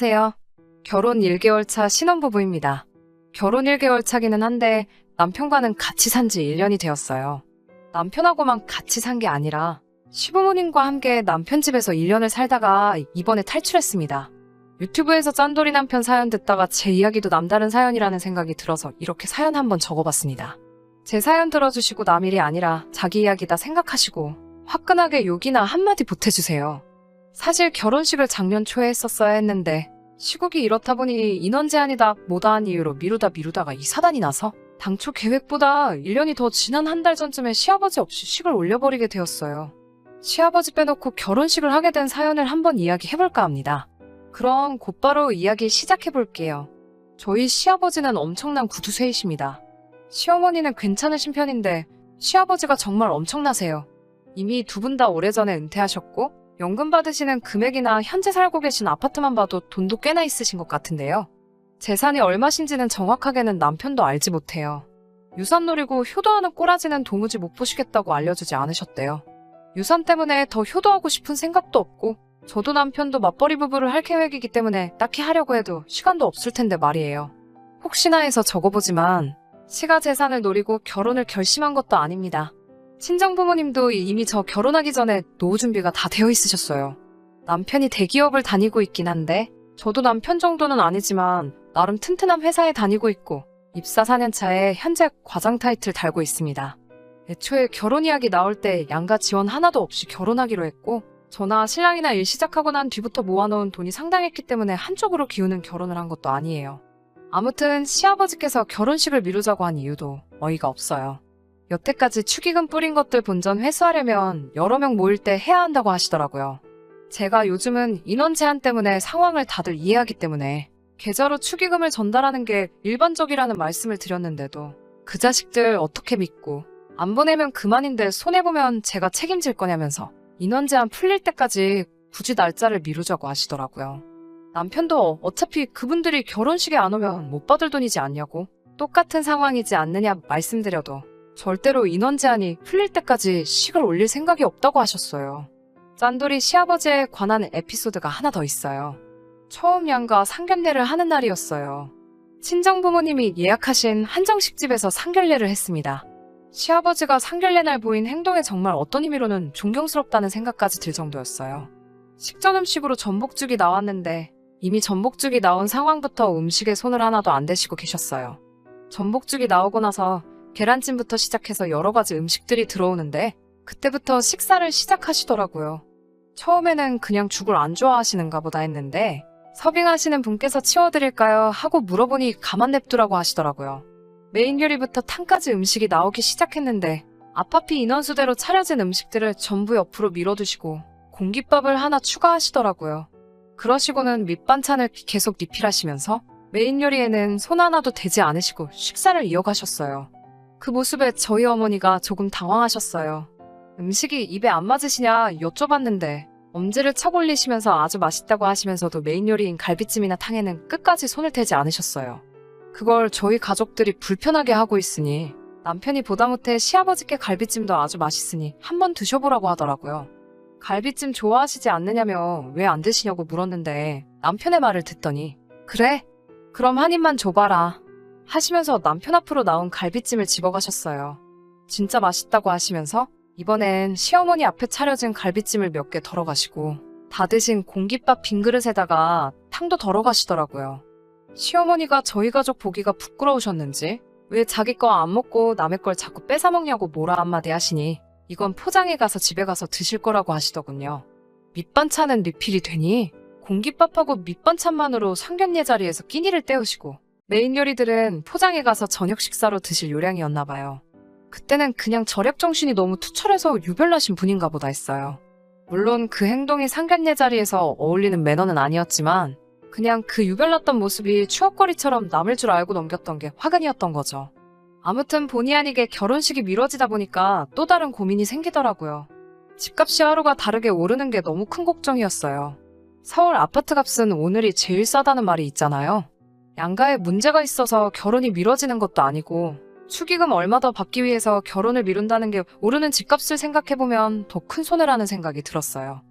안녕하세요. 결혼 1개월 차 신혼부부입니다. 결혼 1개월 차기는 한데 남편과는 같이 산지 1년이 되었어요. 남편하고만 같이 산 게 아니라 시부모님과 함께 남편 집에서 1년을 살다가 이번에 탈출했습니다. 유튜브에서 짠돌이 남편 사연 듣다가 제 이야기도 남다른 사연이라는 생각이 들어서 이렇게 사연 한번 적어봤습니다. 제 사연 들어주시고 남일이 아니라 자기 이야기다 생각하시고 화끈하게 욕이나 한마디 보태주세요. 사실 결혼식을 작년 초에 했었어야 했는데 시국이 이렇다 보니 인원 제한이다 뭐다 한 이유로 미루다가 이 사단이 나서 당초 계획보다 1년이 더 지난 한 달 전쯤에 시아버지 없이 식을 올려버리게 되었어요. 시아버지 빼놓고 결혼식을 하게 된 사연을 한번 이야기해볼까 합니다. 그럼 곧바로 이야기 시작해볼게요. 저희 시아버지는 엄청난 구두쇠이십니다. 시어머니는 괜찮으신 편인데 시아버지가 정말 엄청나세요. 이미 두 분 다 오래전에 은퇴하셨고 연금 받으시는 금액이나 현재 살고 계신 아파트만 봐도 돈도 꽤나 있으신 것 같은데요. 재산이 얼마신지는 정확하게는 남편도 알지 못해요. 유산 노리고 효도하는 꼬라지는 도무지 못 보시겠다고 알려주지 않으셨대요. 유산 때문에 더 효도하고 싶은 생각도 없고 저도 남편도 맞벌이 부부를 할 계획이기 때문에 딱히 하려고 해도 시간도 없을 텐데 말이에요. 혹시나 해서 적어보지만 시가 재산을 노리고 결혼을 결심한 것도 아닙니다. 친정부모님도 이미 저 결혼하기 전에 노후 준비가 다 되어 있으셨어요. 남편이 대기업을 다니고 있긴 한데 저도 남편 정도는 아니지만 나름 튼튼한 회사에 다니고 있고 입사 4년 차에 현재 과장 타이틀 달고 있습니다. 애초에 결혼 이야기 나올 때 양가 지원 하나도 없이 결혼하기로 했고 저나 신랑이나 일 시작하고 난 뒤부터 모아놓은 돈이 상당했기 때문에 한쪽으로 기우는 결혼을 한 것도 아니에요. 아무튼 시아버지께서 결혼식을 미루자고 한 이유도 어이가 없어요. 여태까지 축의금 뿌린 것들 본전 회수하려면 여러 명 모일 때 해야 한다고 하시더라고요. 제가 요즘은 인원 제한 때문에 상황을 다들 이해하기 때문에 계좌로 축의금을 전달하는 게 일반적이라는 말씀을 드렸는데도 그 자식들 어떻게 믿고 안 보내면 그만인데 손해보면 제가 책임질 거냐면서 인원 제한 풀릴 때까지 굳이 날짜를 미루자고 하시더라고요. 남편도 어차피 그분들이 결혼식에 안 오면 못 받을 돈이지 않냐고 똑같은 상황이지 않느냐 말씀드려도 절대로 인원 제한이 풀릴 때까지 식을 올릴 생각이 없다고 하셨어요. 짠돌이 시아버지에 관한 에피소드가 하나 더 있어요. 처음 양가 상견례를 하는 날이었어요. 친정부모님이 예약하신 한정식집에서 상견례를 했습니다. 시아버지가 상견례 날 보인 행동에 정말 어떤 의미로는 존경스럽다는 생각까지 들 정도였어요. 식전 음식으로 전복죽이 나왔는데 이미 전복죽이 나온 상황부터 음식에 손을 하나도 안 대시고 계셨어요. 전복죽이 나오고 나서 계란찜부터 시작해서 여러 가지 음식들이 들어오는데 그때부터 식사를 시작하시더라고요. 처음에는 그냥 죽을 안 좋아하시는가 보다 했는데 서빙하시는 분께서 치워드릴까요? 하고 물어보니 가만 냅두라고 하시더라고요. 메인 요리부터 탕까지 음식이 나오기 시작했는데 아파피 인원수대로 차려진 음식들을 전부 옆으로 밀어두시고 공깃밥을 하나 추가하시더라고요. 그러시고는 밑반찬을 계속 리필하시면서 메인 요리에는 손 하나도 대지 않으시고 식사를 이어가셨어요. 그 모습에 저희 어머니가 조금 당황하셨어요. 음식이 입에 안 맞으시냐 여쭤봤는데 엄지를 척 올리시면서 아주 맛있다고 하시면서도 메인 요리인 갈비찜이나 탕에는 끝까지 손을 대지 않으셨어요. 그걸 저희 가족들이 불편하게 하고 있으니 남편이 보다 못해 시아버지께 갈비찜도 아주 맛있으니 한번 드셔보라고 하더라고요. 갈비찜 좋아하시지 않느냐며 왜 안 드시냐고 물었는데 남편의 말을 듣더니 그래? 그럼 한 입만 줘봐라 하시면서 남편 앞으로 나온 갈비찜을 집어가셨어요. 진짜 맛있다고 하시면서 이번엔 시어머니 앞에 차려진 갈비찜을 몇 개 덜어가시고 다 드신 공깃밥 빈 그릇에다가 탕도 덜어가시더라고요. 시어머니가 저희 가족 보기가 부끄러우셨는지 왜 자기 거 안 먹고 남의 걸 자꾸 뺏어먹냐고 뭐라 한마디 하시니 이건 포장해 가서 집에 가서 드실 거라고 하시더군요. 밑반찬은 리필이 되니 공깃밥하고 밑반찬만으로 상견례 자리에서 끼니를 때우시고 메인 요리들은 포장해 가서 저녁 식사로 드실 요량이었나 봐요. 그때는 그냥 절약 정신이 너무 투철해서 유별나신 분인가 보다 했어요. 물론 그 행동이 상견례 자리에서 어울리는 매너는 아니었지만 그냥 그 유별났던 모습이 추억거리처럼 남을 줄 알고 넘겼던 게 화근이었던 거죠. 아무튼 본의 아니게 결혼식이 미뤄지다 보니까 또 다른 고민이 생기더라고요. 집값이 하루가 다르게 오르는 게 너무 큰 걱정이었어요. 서울 아파트 값은 오늘이 제일 싸다는 말이 있잖아요. 양가에 문제가 있어서 결혼이 미뤄지는 것도 아니고 축의금 얼마 더 받기 위해서 결혼을 미룬다는 게 오르는 집값을 생각해보면 더 큰 손해라는 생각이 들었어요.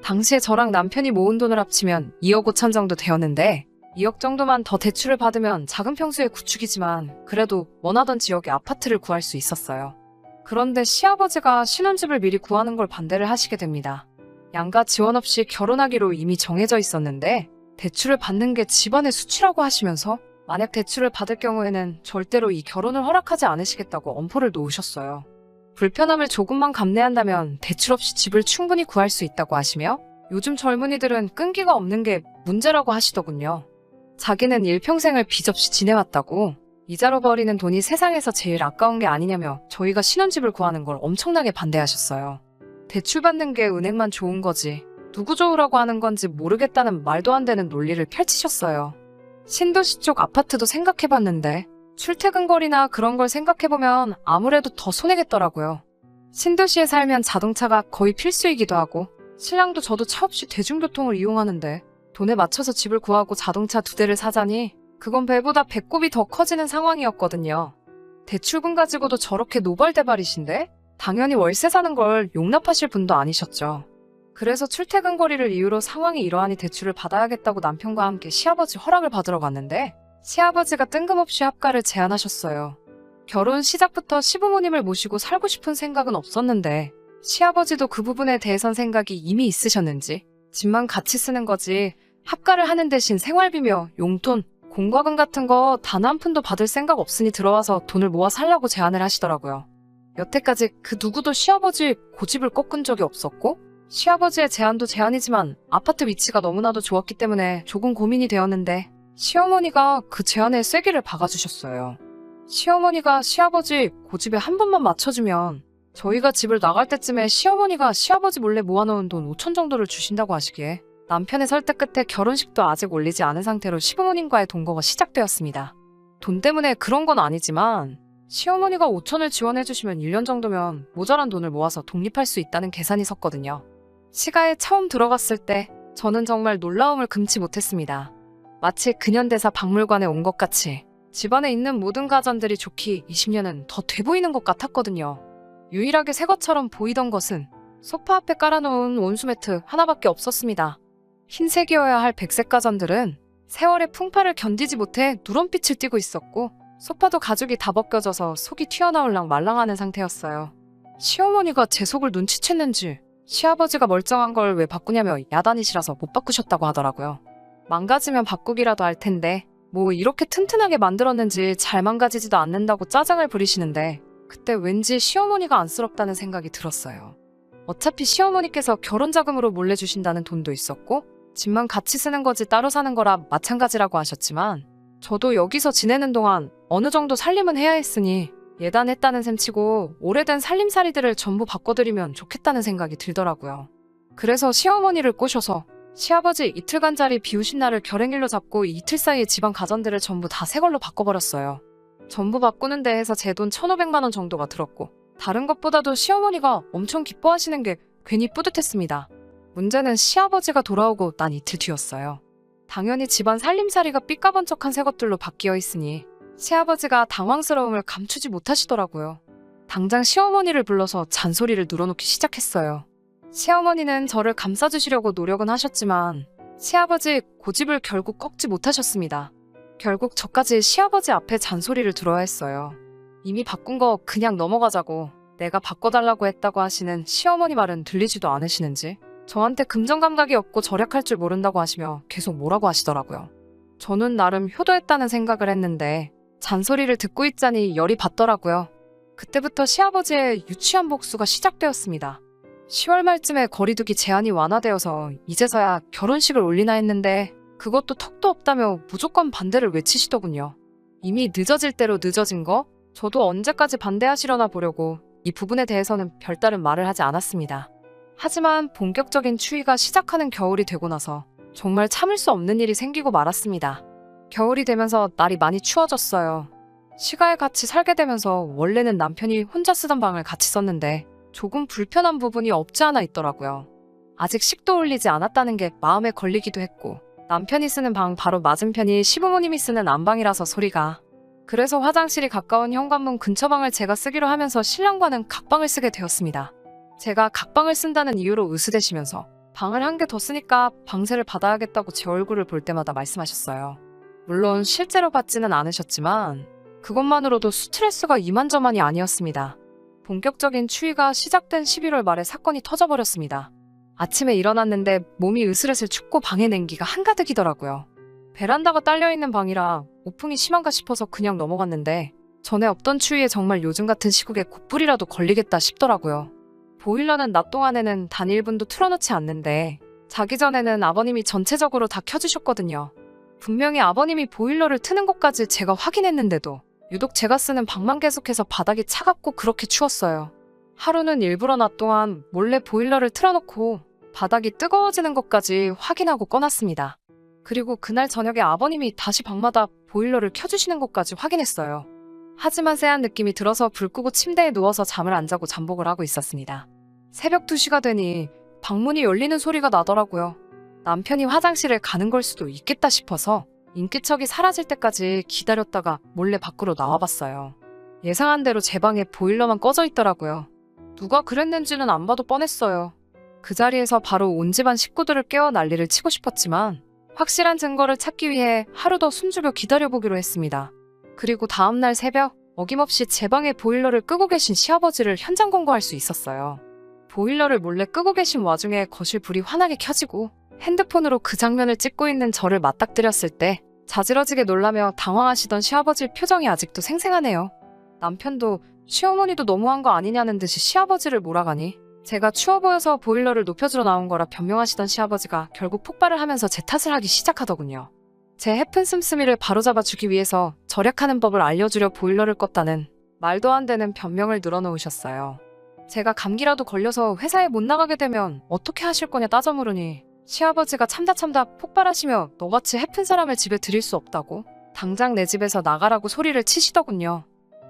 당시에 저랑 남편이 모은 돈을 합치면 2억 5천 정도 되었는데 2억 정도만 더 대출을 받으면 작은 평수의 구축이지만 그래도 원하던 지역에 아파트를 구할 수 있었어요. 그런데 시아버지가 신혼집을 미리 구하는 걸 반대를 하시게 됩니다. 양가 지원 없이 결혼하기로 이미 정해져 있었는데 대출을 받는 게 집안의 수치라고 하시면서 만약 대출을 받을 경우에는 절대로 이 결혼을 허락하지 않으시겠다고 엄포를 놓으셨어요. 불편함을 조금만 감내한다면 대출 없이 집을 충분히 구할 수 있다고 하시며 요즘 젊은이들은 끈기가 없는 게 문제라고 하시더군요. 자기는 일평생을 빚 없이 지내왔다고 이자로 버리는 돈이 세상에서 제일 아까운 게 아니냐며 저희가 신혼집을 구하는 걸 엄청나게 반대하셨어요. 대출 받는 게 은행만 좋은 거지 누구 좋으라고 하는 건지 모르겠다는 말도 안 되는 논리를 펼치셨어요. 신도시 쪽 아파트도 생각해봤는데 출퇴근거리나 그런 걸 생각해보면 아무래도 더 손해겠더라고요. 신도시에 살면 자동차가 거의 필수이기도 하고 신랑도 저도 차 없이 대중교통을 이용하는데 돈에 맞춰서 집을 구하고 자동차 2대를 사자니 그건 배보다 배꼽이 더 커지는 상황이었거든요. 대출금 가지고도 저렇게 노발대발이신데 당연히 월세 사는 걸 용납하실 분도 아니셨죠. 그래서 출퇴근 거리를 이유로 상황이 이러하니 대출을 받아야겠다고 남편과 함께 시아버지 허락을 받으러 갔는데 시아버지가 뜬금없이 합가를 제안하셨어요. 결혼 시작부터 시부모님을 모시고 살고 싶은 생각은 없었는데 시아버지도 그 부분에 대해선 생각이 이미 있으셨는지 집만 같이 쓰는 거지 합가를 하는 대신 생활비며 용돈, 공과금 같은 거 단 한 푼도 받을 생각 없으니 들어와서 돈을 모아 살라고 제안을 하시더라고요. 여태까지 그 누구도 시아버지 고집을 꺾은 적이 없었고 시아버지의 제안도 제안이지만 아파트 위치가 너무나도 좋았기 때문에 조금 고민이 되었는데 시어머니가 그 제안에 쐐기를 박아주셨어요. 시어머니가 시아버지 고집에 한 번만 맞춰주면 저희가 집을 나갈 때쯤에 시어머니가 시아버지 몰래 모아놓은 돈 5천 정도를 주신다고 하시기에 남편의 설득 끝에 결혼식도 아직 올리지 않은 상태로 시부모님과의 동거가 시작되었습니다. 돈 때문에 그런 건 아니지만 시어머니가 5천을 지원해주시면 1년 정도면 모자란 돈을 모아서 독립할 수 있다는 계산이 섰거든요. 시가에 처음 들어갔을 때 저는 정말 놀라움을 금치 못했습니다. 마치 근현대사 박물관에 온 것 같이 집안에 있는 모든 가전들이 좋기 20년은 더 돼 보이는 것 같았거든요. 유일하게 새 것처럼 보이던 것은 소파 앞에 깔아놓은 온수매트 하나밖에 없었습니다. 흰색이어야 할 백색 가전들은 세월의 풍파를 견디지 못해 누런빛을 띠고 있었고 소파도 가죽이 다 벗겨져서 속이 튀어나올랑 말랑하는 상태였어요. 시어머니가 제 속을 눈치챘는지 시아버지가 멀쩡한 걸 왜 바꾸냐며 야단이시라서 못 바꾸셨다고 하더라고요. 망가지면 바꾸기라도 할 텐데 뭐 이렇게 튼튼하게 만들었는지 잘 망가지지도 않는다고 짜증을 부리시는데 그때 왠지 시어머니가 안쓰럽다는 생각이 들었어요. 어차피 시어머니께서 결혼자금으로 몰래 주신다는 돈도 있었고 집만 같이 쓰는 거지 따로 사는 거라 마찬가지라고 하셨지만 저도 여기서 지내는 동안 어느 정도 살림은 해야 했으니 예단했다는 셈치고 오래된 살림살이들을 전부 바꿔드리면 좋겠다는 생각이 들더라고요. 그래서 시어머니를 꼬셔서 시아버지 이틀간 자리 비우신 날을 결행일로 잡고 이틀 사이에 집안 가전들을 전부 다 새 걸로 바꿔버렸어요. 전부 바꾸는 데 해서 제 돈 1,500만 원 정도가 들었고 다른 것보다도 시어머니가 엄청 기뻐하시는 게 괜히 뿌듯했습니다. 문제는 시아버지가 돌아오고 난 이틀 뒤였어요. 당연히 집안 살림살이가 삐까번쩍한 새 것들로 바뀌어 있으니 시아버지가 당황스러움을 감추지 못하시더라고요. 당장 시어머니를 불러서 잔소리를 늘어놓기 시작했어요. 시어머니는 저를 감싸주시려고 노력은 하셨지만 시아버지 고집을 결국 꺾지 못하셨습니다. 결국 저까지 시아버지 앞에 잔소리를 들어야 했어요. 이미 바꾼 거 그냥 넘어가자고 내가 바꿔달라고 했다고 하시는 시어머니 말은 들리지도 않으시는지 저한테 금전감각이 없고 절약할 줄 모른다고 하시며 계속 뭐라고 하시더라고요. 저는 나름 효도했다는 생각을 했는데 잔소리를 듣고 있자니 열이 받더라고요. 그때부터 시아버지의 유치한 복수가 시작되었습니다. 10월 말쯤에 거리두기 제한이 완화되어서 이제서야 결혼식을 올리나 했는데 그것도 턱도 없다며 무조건 반대를 외치시더군요. 이미 늦어질 대로 늦어진 거? 저도 언제까지 반대하시려나 보려고 이 부분에 대해서는 별다른 말을 하지 않았습니다. 하지만 본격적인 추위가 시작하는 겨울이 되고 나서 정말 참을 수 없는 일이 생기고 말았습니다. 겨울이 되면서 날이 많이 추워졌어요. 시가에 같이 살게 되면서 원래는 남편이 혼자 쓰던 방을 같이 썼는데 조금 불편한 부분이 없지 않아 있더라고요. 아직 식도 올리지 않았다는 게 마음에 걸리기도 했고 남편이 쓰는 방 바로 맞은편이 시부모님이 쓰는 안방이라서 소리가 그래서 화장실이 가까운 현관문 근처 방을 제가 쓰기로 하면서 신랑과는 각방을 쓰게 되었습니다. 제가 각방을 쓴다는 이유로 으스대시면서 방을 한 개 더 쓰니까 방세를 받아야겠다고 제 얼굴을 볼 때마다 말씀하셨어요. 물론 실제로 받지는 않으셨지만 그것만으로도 스트레스가 이만저만이 아니었습니다. 본격적인 추위가 시작된 11월 말에 사건이 터져버렸습니다. 아침에 일어났는데 몸이 으슬으슬 춥고 방에 냉기가 한가득이더라고요. 베란다가 딸려있는 방이라 우풍이 심한가 싶어서 그냥 넘어갔는데 전에 없던 추위에 정말 요즘 같은 시국에 곧불이라도 걸리겠다 싶더라고요. 보일러는 낮 동안에는 단 1분도 틀어놓지 않는데 자기 전에는 아버님이 전체적으로 다 켜주셨거든요. 분명히 아버님이 보일러를 트는 것까지 제가 확인했는데도 유독 제가 쓰는 방만 계속해서 바닥이 차갑고 그렇게 추웠어요. 하루는 일부러 낮 동안 몰래 보일러를 틀어놓고 바닥이 뜨거워지는 것까지 확인하고 꺼놨습니다. 그리고 그날 저녁에 아버님이 다시 방마다 보일러를 켜주시는 것까지 확인했어요. 하지만 쎄한 느낌이 들어서 불 끄고 침대에 누워서 잠을 안 자고 잠복을 하고 있었습니다. 새벽 2시가 되니 방문이 열리는 소리가 나더라고요. 남편이 화장실에 가는 걸 수도 있겠다 싶어서 인기척이 사라질 때까지 기다렸다가 몰래 밖으로 나와봤어요. 예상한 대로 제 방에 보일러만 꺼져 있더라고요. 누가 그랬는지는 안 봐도 뻔했어요. 그 자리에서 바로 온 집안 식구들을 깨워 난리를 치고 싶었지만 확실한 증거를 찾기 위해 하루 더 숨죽여 기다려보기로 했습니다. 그리고 다음날 새벽 어김없이 제 방에 보일러를 끄고 계신 시아버지를 현장 검거할 수 있었어요. 보일러를 몰래 끄고 계신 와중에 거실 불이 환하게 켜지고 핸드폰으로 그 장면을 찍고 있는 저를 맞닥뜨렸을 때 자지러지게 놀라며 당황하시던 시아버지 표정이 아직도 생생하네요. 남편도 시어머니도 너무한 거 아니냐는 듯이 시아버지를 몰아가니 제가 추워 보여서 보일러를 높여주러 나온 거라 변명하시던 시아버지가 결국 폭발을 하면서 제 탓을 하기 시작하더군요. 제 해픈 씀씀이를 바로잡아 주기 위해서 절약하는 법을 알려주려 보일러를 껐다는 말도 안 되는 변명을 늘어놓으셨어요. 제가 감기라도 걸려서 회사에 못 나가게 되면 어떻게 하실 거냐 따져 물으니 시아버지가 참다 폭발하시며 너같이 해픈 사람을 집에 들일 수 없다고 당장 내 집에서 나가라고 소리를 치시더군요.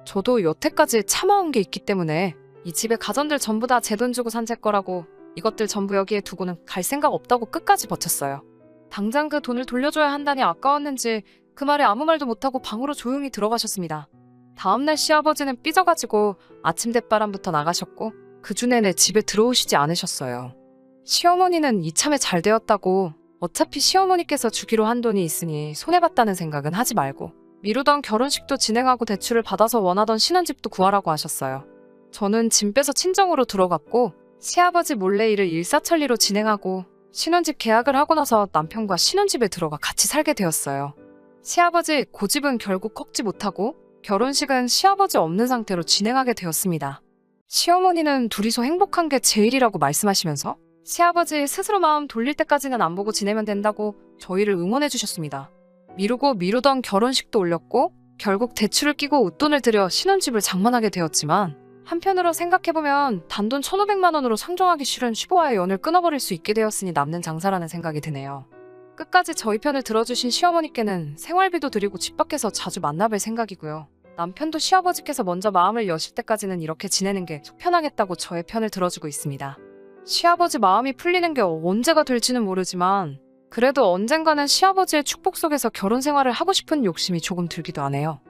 저도 여태까지 참아온 게 있기 때문에 이 집의 가전들 전부 다 제 돈 주고 산 제 거라고 이것들 전부 여기에 두고는 갈 생각 없다고 끝까지 버텼어요. 당장 그 돈을 돌려줘야 한다니 아까웠는지 그 말에 아무 말도 못하고 방으로 조용히 들어가셨습니다. 다음날 시아버지는 삐져가지고 아침 대바람부터 나가셨고 그 주 내내 집에 들어오시지 않으셨어요. 시어머니는 이참에 잘 되었다고 어차피 시어머니께서 주기로 한 돈이 있으니 손해봤다는 생각은 하지 말고 미루던 결혼식도 진행하고 대출을 받아서 원하던 신혼집도 구하라고 하셨어요. 저는 짐 빼서 친정으로 들어갔고 시아버지 몰래 일을 일사천리로 진행하고 신혼집 계약을 하고 나서 남편과 신혼집에 들어가 같이 살게 되었어요. 시아버지 고집은 결국 꺾지 못하고 결혼식은 시아버지 없는 상태로 진행하게 되었습니다. 시어머니는 둘이서 행복한 게 제일이라고 말씀하시면서 시아버지 스스로 마음 돌릴 때까지는 안 보고 지내면 된다고 저희를 응원해 주셨습니다. 미루고 미루던 결혼식도 올렸고 결국 대출을 끼고 웃돈을 들여 신혼집을 장만하게 되었지만 한편으로 생각해보면 단돈 1,500만 원으로 상종하기 싫은 시부와의 연을 끊어버릴 수 있게 되었으니 남는 장사라는 생각이 드네요. 끝까지 저희 편을 들어주신 시어머니께는 생활비도 드리고 집 밖에서 자주 만나뵐 생각이고요. 남편도 시아버지께서 먼저 마음을 여실 때까지는 이렇게 지내는 게 속 편하겠다고 저의 편을 들어주고 있습니다. 시아버지 마음이 풀리는 게 언제가 될지는 모르지만 그래도 언젠가는 시아버지의 축복 속에서 결혼 생활을 하고 싶은 욕심이 조금 들기도 하네요.